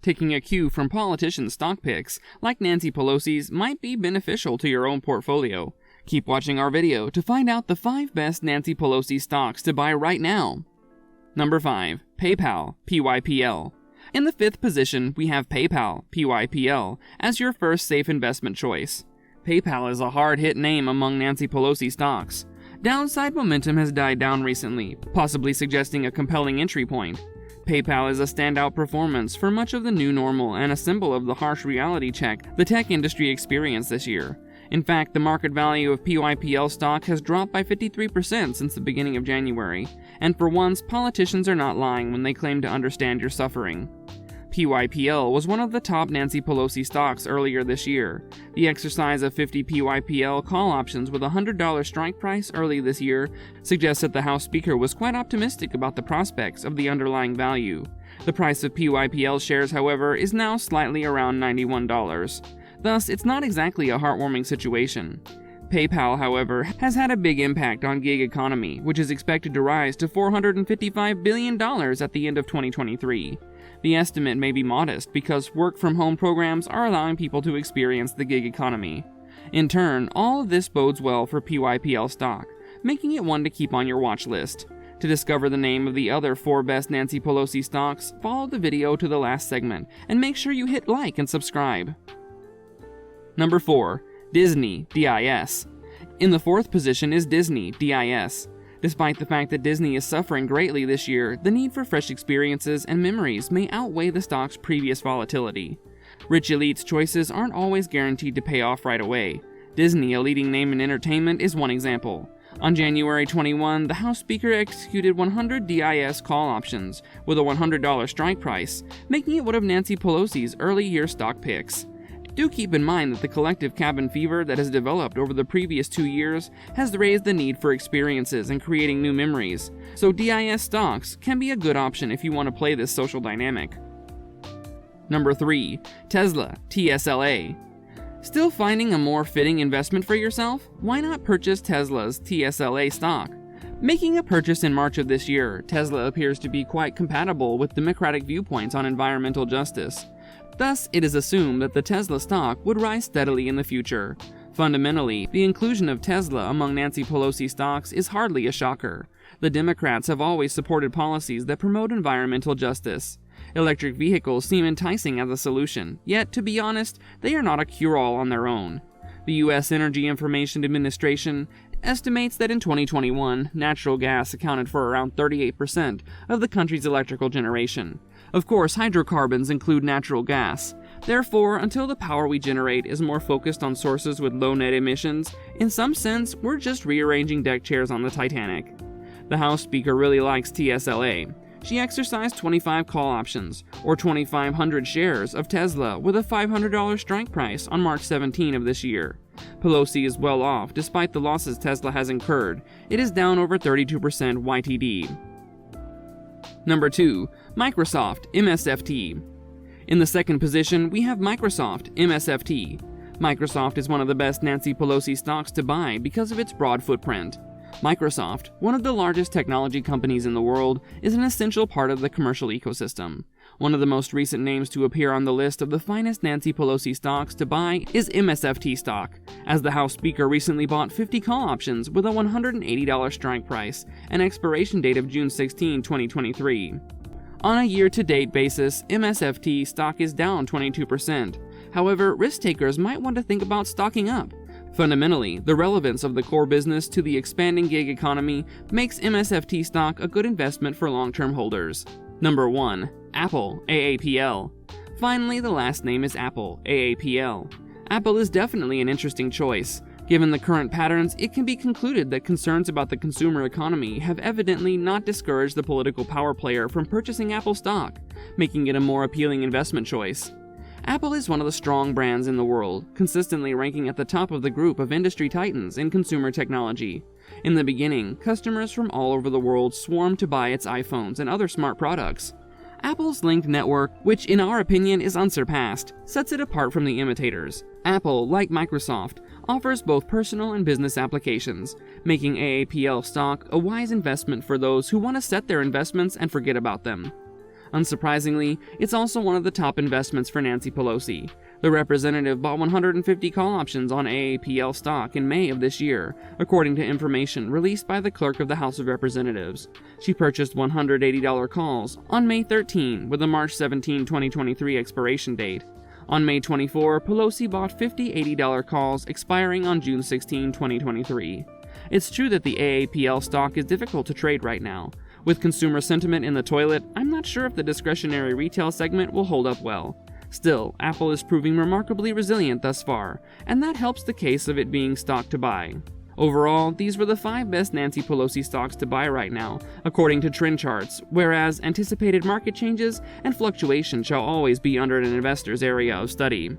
Taking a cue from politicians' stock picks, like Nancy Pelosi's, might be beneficial to your own portfolio. Keep watching our video to find out the 5 best Nancy Pelosi stocks to buy right now. Number 5. PayPal, PYPL. In the 5th position, we have PayPal, PYPL, as your first safe investment choice. PayPal is a hard-hit name among Nancy Pelosi stocks. Downside momentum has died down recently, possibly suggesting a compelling entry point. PayPal is a standout performance for much of the new normal and a symbol of the harsh reality check the tech industry experienced this year. In fact, the market value of PYPL stock has dropped by 53% since the beginning of January, and for once, politicians are not lying when they claim to understand your suffering. PYPL was one of the top Nancy Pelosi stocks earlier this year. The exercise of 50 PYPL call options with a $100 strike price early this year suggests that the House Speaker was quite optimistic about the prospects of the underlying value. The price of PYPL shares, however, is now slightly around $91. Thus, it's not exactly a heartwarming situation. PayPal, however, has had a big impact on gig economy, which is expected to rise to $455 billion at the end of 2023. The estimate may be modest because work-from-home programs are allowing people to experience the gig economy. In turn, all of this bodes well for PYPL stock, making it one to keep on your watch list. To discover the name of the other 4 best Nancy Pelosi stocks, follow the video to the last segment, and make sure you hit like and subscribe. Number 4. Disney, DIS. In the 4th position is Disney, DIS. Despite the fact that Disney is suffering greatly this year, the need for fresh experiences and memories may outweigh the stock's previous volatility. Rich elites' choices aren't always guaranteed to pay off right away. Disney, a leading name in entertainment, is one example. On January 21, the House Speaker executed 100 DIS call options with a $100 strike price, making it one of Nancy Pelosi's early year stock picks. Do keep in mind that the collective cabin fever that has developed over the previous 2 years has raised the need for experiences and creating new memories, so DIS stocks can be a good option if you want to play this social dynamic. Number 3. Tesla, TSLA. Still finding a more fitting investment for yourself? Why not purchase Tesla's TSLA stock? Making a purchase in March of this year, Tesla appears to be quite compatible with Democratic viewpoints on environmental justice. Thus, it is assumed that the Tesla stock would rise steadily in the future. Fundamentally, the inclusion of Tesla among Nancy Pelosi stocks is hardly a shocker. The Democrats have always supported policies that promote environmental justice. Electric vehicles seem enticing as a solution, yet, to be honest, they are not a cure-all on their own. The U.S. Energy Information Administration estimates that in 2021, natural gas accounted for around 38% of the country's electrical generation. Of course, hydrocarbons include natural gas. Therefore, until the power we generate is more focused on sources with low net emissions, in some sense, we're just rearranging deck chairs on the Titanic. The House Speaker really likes TSLA. She exercised 25 call options, or 2,500 shares of Tesla with a $500 strike price on March 17 of this year. Pelosi is well off despite the losses Tesla has incurred. It is down over 32% YTD. Number 2. Microsoft, MSFT. In the 2nd position, we have Microsoft, MSFT. Microsoft is one of the best Nancy Pelosi stocks to buy because of its broad footprint. Microsoft, one of the largest technology companies in the world, is an essential part of the commercial ecosystem. One of the most recent names to appear on the list of the finest Nancy Pelosi stocks to buy is MSFT stock, as the House Speaker recently bought 50 call options with a $180 strike price, an expiration date of June 16, 2023. On a year-to-date basis, MSFT stock is down 22%. However, risk-takers might want to think about stocking up. Fundamentally, the relevance of the core business to the expanding gig economy makes MSFT stock a good investment for long-term holders. Number 1. Apple, AAPL. Finally, the last name is Apple, AAPL. Apple is definitely an interesting choice. Given the current patterns, it can be concluded that concerns about the consumer economy have evidently not discouraged the political power player from purchasing Apple stock, making it a more appealing investment choice. Apple is one of the strong brands in the world, consistently ranking at the top of the group of industry titans in consumer technology. In the beginning, customers from all over the world swarmed to buy its iPhones and other smart products. Apple's linked network, which in our opinion is unsurpassed, sets it apart from the imitators. Apple, like Microsoft, offers both personal and business applications, making AAPL stock a wise investment for those who want to set their investments and forget about them. Unsurprisingly, it's also one of the top investments for Nancy Pelosi. The representative bought 150 call options on AAPL stock in May of this year, according to information released by the clerk of the House of Representatives. She purchased $180 calls on May 13 with a March 17, 2023 expiration date. On May 24, Pelosi bought 50 $80 calls expiring on June 16, 2023. It's true that the AAPL stock is difficult to trade right now. With consumer sentiment in the toilet, I'm not sure if the discretionary retail segment will hold up well. Still, Apple is proving remarkably resilient thus far, and that helps the case of it being stock to buy. Overall, these were the 5 best Nancy Pelosi stocks to buy right now, according to trend charts, whereas anticipated market changes and fluctuation shall always be under an investor's area of study.